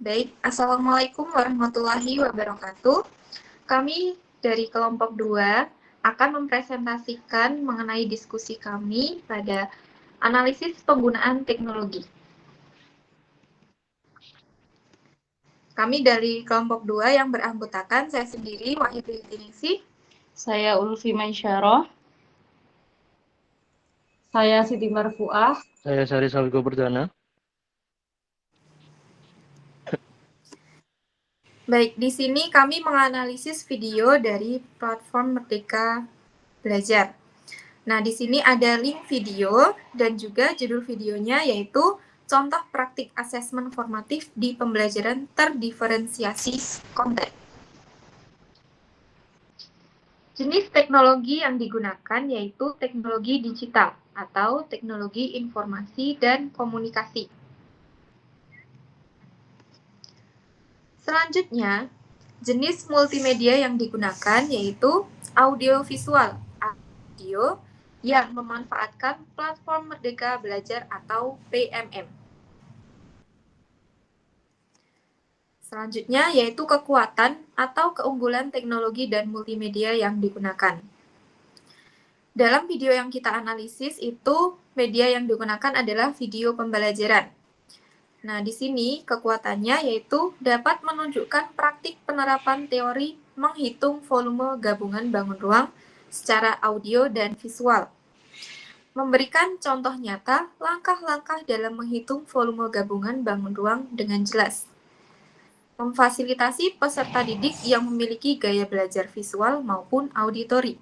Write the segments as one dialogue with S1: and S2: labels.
S1: Baik, Assalamualaikum warahmatullahi wabarakatuh. Kami dari kelompok 2 akan mempresentasikan mengenai diskusi kami pada analisis penggunaan teknologi. Kami dari kelompok 2 yang beranggotakan saya sendiri, Wahidul Tinisi.
S2: Saya Ulfi Mansyarah.
S3: Saya Siti Marfuah.
S4: Saya Sari Salgo Perdana.
S1: Baik, di sini kami menganalisis video dari platform Merdeka Belajar. Nah, di sini ada link video dan juga judul videonya yaitu contoh praktik asesmen formatif di pembelajaran terdiferensiasi konten. Jenis teknologi yang digunakan yaitu teknologi digital atau teknologi informasi dan komunikasi. Selanjutnya, jenis multimedia yang digunakan yaitu audiovisual, audio yang memanfaatkan platform Merdeka Belajar atau PMM. Selanjutnya yaitu kekuatan atau keunggulan teknologi dan multimedia yang digunakan. Dalam video yang kita analisis itu media yang digunakan adalah video pembelajaran. Nah, di sini kekuatannya yaitu dapat menunjukkan praktik penerapan teori menghitung volume gabungan bangun ruang secara audio dan visual. Memberikan contoh nyata langkah-langkah dalam menghitung volume gabungan bangun ruang dengan jelas. Memfasilitasi peserta didik yang memiliki gaya belajar visual maupun auditori.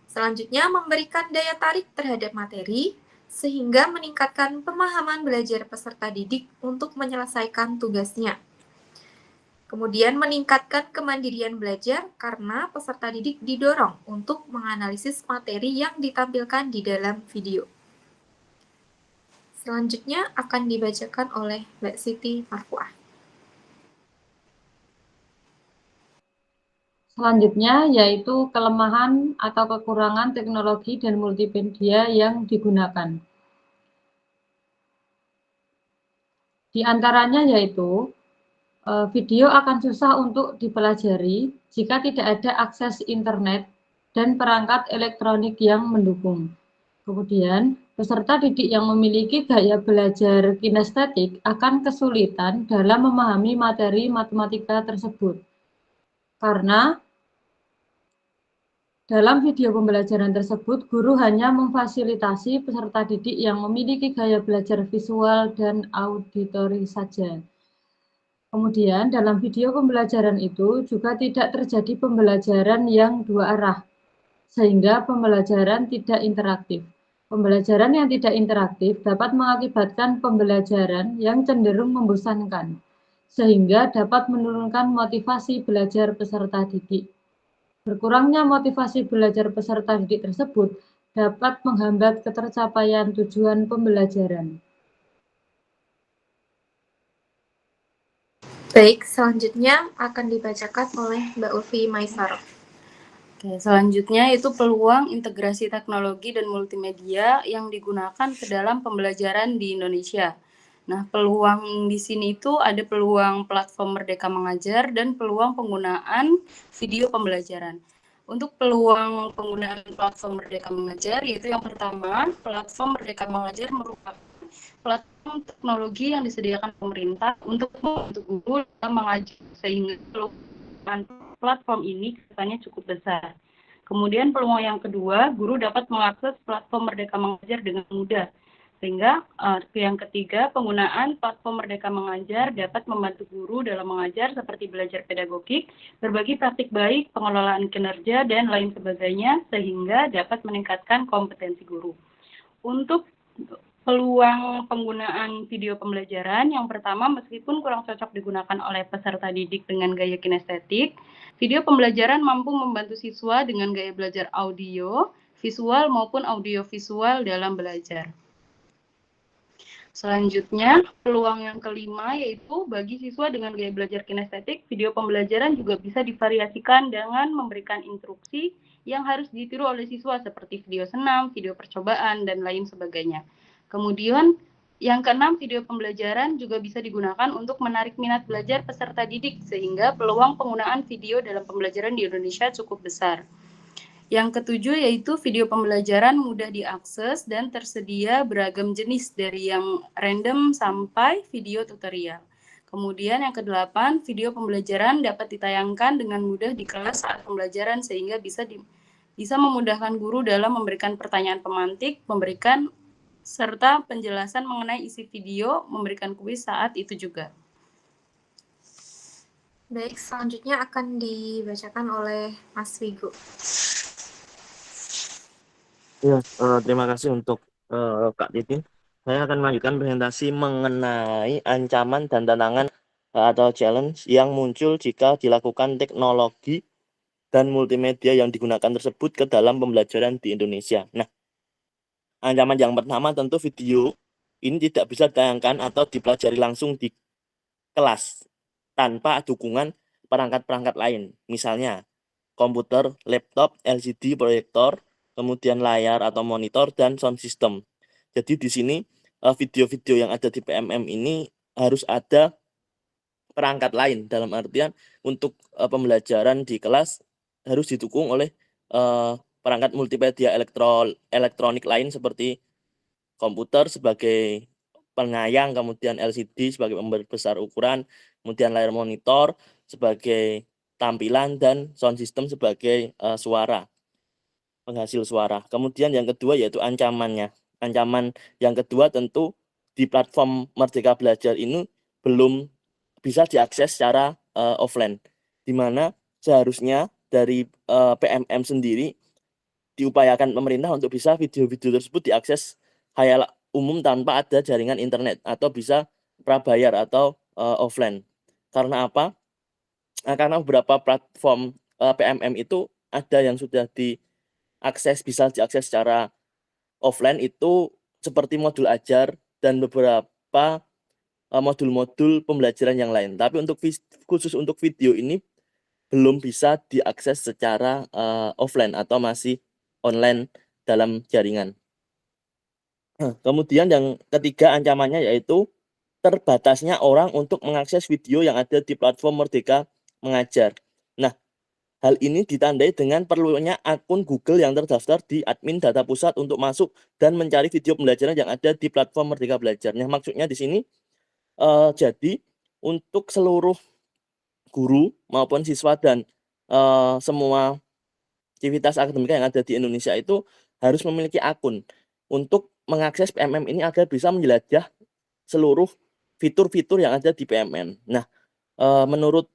S1: Selanjutnya, memberikan daya tarik terhadap materi, sehingga meningkatkan pemahaman belajar peserta didik untuk menyelesaikan tugasnya. Kemudian meningkatkan kemandirian belajar karena peserta didik didorong untuk menganalisis materi yang ditampilkan di dalam video. Selanjutnya akan dibacakan oleh Mbak Siti Marfuah.
S3: Selanjutnya yaitu kelemahan atau kekurangan teknologi dan multimedia yang digunakan. Di antaranya yaitu video akan susah untuk dipelajari jika tidak ada akses internet dan perangkat elektronik yang mendukung. Kemudian, peserta didik yang memiliki gaya belajar kinestetik akan kesulitan dalam memahami materi matematika tersebut. Karena dalam video pembelajaran tersebut, guru hanya memfasilitasi peserta didik yang memiliki gaya belajar visual dan auditori saja. Kemudian, dalam video pembelajaran itu juga tidak terjadi pembelajaran yang dua arah, sehingga pembelajaran tidak interaktif. Pembelajaran yang tidak interaktif dapat mengakibatkan pembelajaran yang cenderung membosankan, sehingga dapat menurunkan motivasi belajar peserta didik. Berkurangnya motivasi belajar peserta didik tersebut dapat menghambat ketercapaian tujuan pembelajaran.
S1: Baik, selanjutnya akan dibacakan oleh Mbak Ulfi Maisarah.
S2: Oke, selanjutnya itu peluang integrasi teknologi dan multimedia yang digunakan ke dalam pembelajaran di Indonesia. Nah, peluang di sini itu ada peluang platform Merdeka Mengajar dan peluang penggunaan video pembelajaran. Untuk peluang penggunaan platform Merdeka Mengajar, yaitu yang pertama, platform Merdeka Mengajar merupakan platform teknologi yang disediakan pemerintah untuk membantu guru dalam mengajar, sehingga platform ini kesannya cukup besar. Kemudian peluang yang kedua, guru dapat mengakses platform Merdeka Mengajar dengan mudah. Sehingga yang ketiga, penggunaan platform Merdeka Mengajar dapat membantu guru dalam mengajar seperti belajar pedagogik, berbagi praktik baik, pengelolaan kinerja, dan lain sebagainya, sehingga dapat meningkatkan kompetensi guru. Untuk peluang penggunaan video pembelajaran, yang pertama, meskipun kurang cocok digunakan oleh peserta didik dengan gaya kinestetik, video pembelajaran mampu membantu siswa dengan gaya belajar audio, visual maupun audiovisual dalam belajar. Selanjutnya, peluang yang kelima yaitu bagi siswa dengan gaya belajar kinestetik, video pembelajaran juga bisa divariasikan dengan memberikan instruksi yang harus ditiru oleh siswa seperti video senam, video percobaan, dan lain sebagainya. Kemudian, Yang keenam, video pembelajaran juga bisa digunakan untuk menarik minat belajar peserta didik, sehingga peluang penggunaan video dalam pembelajaran di Indonesia cukup besar. Yang ketujuh yaitu video pembelajaran mudah diakses dan tersedia beragam jenis dari yang random sampai video tutorial. Kemudian yang kedelapan, video pembelajaran dapat ditayangkan dengan mudah di kelas saat pembelajaran sehingga bisa memudahkan guru dalam memberikan pertanyaan pemantik, memberikan serta penjelasan mengenai isi video, memberikan kuis saat itu juga.
S1: Baik, selanjutnya akan dibacakan oleh Mas Wigo.
S5: Ya, terima kasih untuk Kak Titin. Saya akan melanjutkan presentasi mengenai ancaman dan tantangan atau challenge yang muncul jika dilakukan teknologi dan multimedia yang digunakan tersebut ke dalam pembelajaran di Indonesia. Nah, ancaman yang pertama tentu video ini tidak bisa ditayangkan atau dipelajari langsung di kelas tanpa dukungan perangkat-perangkat lain. Misalnya, komputer, laptop, LCD, proyektor, kemudian layar atau monitor, dan sound system. Jadi di sini video-video yang ada di PMM ini harus ada perangkat lain, dalam artian untuk pembelajaran di kelas harus didukung oleh perangkat multimedia elektronik lain seperti komputer sebagai pengayang, kemudian LCD sebagai pembesar ukuran, kemudian layar monitor sebagai tampilan, dan sound system sebagai suara, penghasil suara. Kemudian yang kedua yaitu ancamannya. Ancaman yang kedua tentu di platform Merdeka Belajar ini belum bisa diakses secara offline, di mana seharusnya dari PMM sendiri diupayakan pemerintah untuk bisa video-video tersebut diakses khayal umum tanpa ada jaringan internet atau bisa prabayar atau offline. Karena apa? Karena beberapa platform PMM itu ada yang sudah bisa diakses secara offline itu seperti modul ajar dan beberapa modul-modul pembelajaran yang lain. Tapi khusus untuk video ini belum bisa diakses secara offline atau masih online dalam jaringan. Kemudian yang ketiga ancamannya yaitu terbatasnya orang untuk mengakses video yang ada di platform Merdeka Mengajar. Nah, hal ini ditandai dengan perlunya akun Google yang terdaftar di admin data pusat untuk masuk dan mencari video pembelajaran yang ada di platform Merdeka Belajar. Nah, maksudnya di sini jadi untuk seluruh guru maupun siswa dan semua aktivitas akademika yang ada di Indonesia itu harus memiliki akun untuk mengakses PMM ini agar bisa menjelajah seluruh fitur-fitur yang ada di PMM. Nah, menurut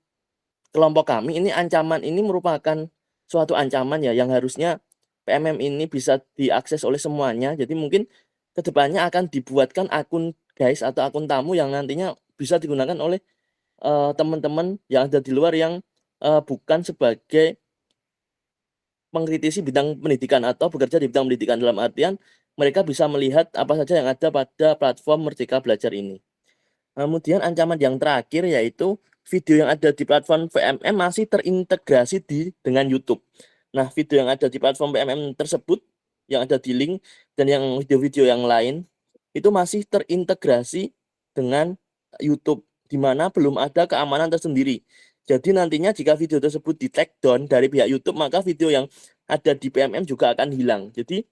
S5: kelompok kami ini ancaman ini merupakan suatu ancaman ya yang harusnya PMM ini bisa diakses oleh semuanya. Jadi mungkin kedepannya akan dibuatkan akun guys atau akun tamu yang nantinya bisa digunakan oleh teman-teman yang ada di luar yang bukan sebagai mengkritisi bidang pendidikan atau bekerja di bidang pendidikan, dalam artian mereka bisa melihat apa saja yang ada pada platform Merdeka Belajar ini. Kemudian ancaman yang terakhir yaitu video yang ada di platform PMM masih terintegrasi dengan YouTube. Nah, video yang ada di platform PMM tersebut yang ada di link dan yang video-video yang lain itu masih terintegrasi dengan YouTube, di mana belum ada keamanan tersendiri. Jadi nantinya jika video tersebut di take down dari pihak YouTube, maka video yang ada di PMM juga akan hilang. Jadi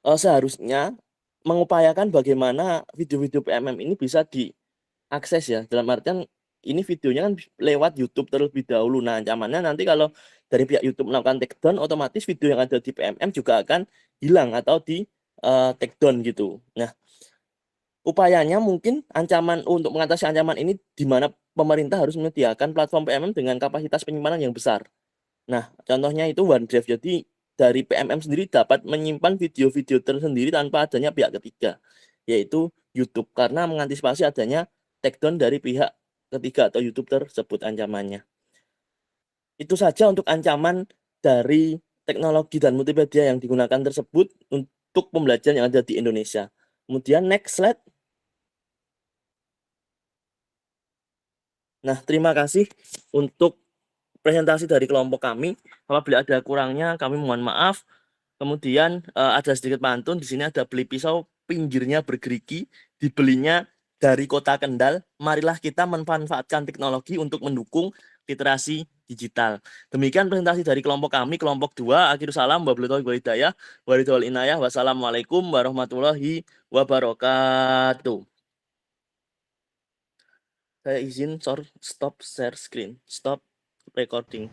S5: seharusnya mengupayakan bagaimana video-video PMM ini bisa diakses ya. Dalam artian ini videonya kan lewat YouTube terlebih dahulu. Nah, ancamannya nanti kalau dari pihak YouTube melakukan take down, otomatis video yang ada di PMM juga akan hilang atau di take down gitu. Nah, upayanya mungkin untuk mengatasi ancaman ini di mana pemerintah harus menyediakan platform PMM dengan kapasitas penyimpanan yang besar. Nah, contohnya itu OneDrive. Jadi dari PMM sendiri dapat menyimpan video-video tersendiri tanpa adanya pihak ketiga, yaitu YouTube, karena mengantisipasi adanya take down dari pihak ketiga atau YouTube tersebut ancamannya. Itu saja untuk ancaman dari teknologi dan multimedia yang digunakan tersebut untuk pembelajaran yang ada di Indonesia. Kemudian next slide. Nah, terima kasih untuk presentasi dari kelompok kami. Apabila ada kurangnya kami mohon maaf. Kemudian ada sedikit pantun, di sini ada beli pisau pinggirnya bergerigi. dibelinya dari Kota Kendal. Marilah kita memanfaatkan teknologi untuk mendukung literasi digital. Demikian presentasi dari kelompok kami, kelompok 2. Akhirul salam, wabillahi wal hidayah, walidul inayah, wassalamualaikum warahmatullahi wabarakatuh. Saya izin stop share screen, stop recording.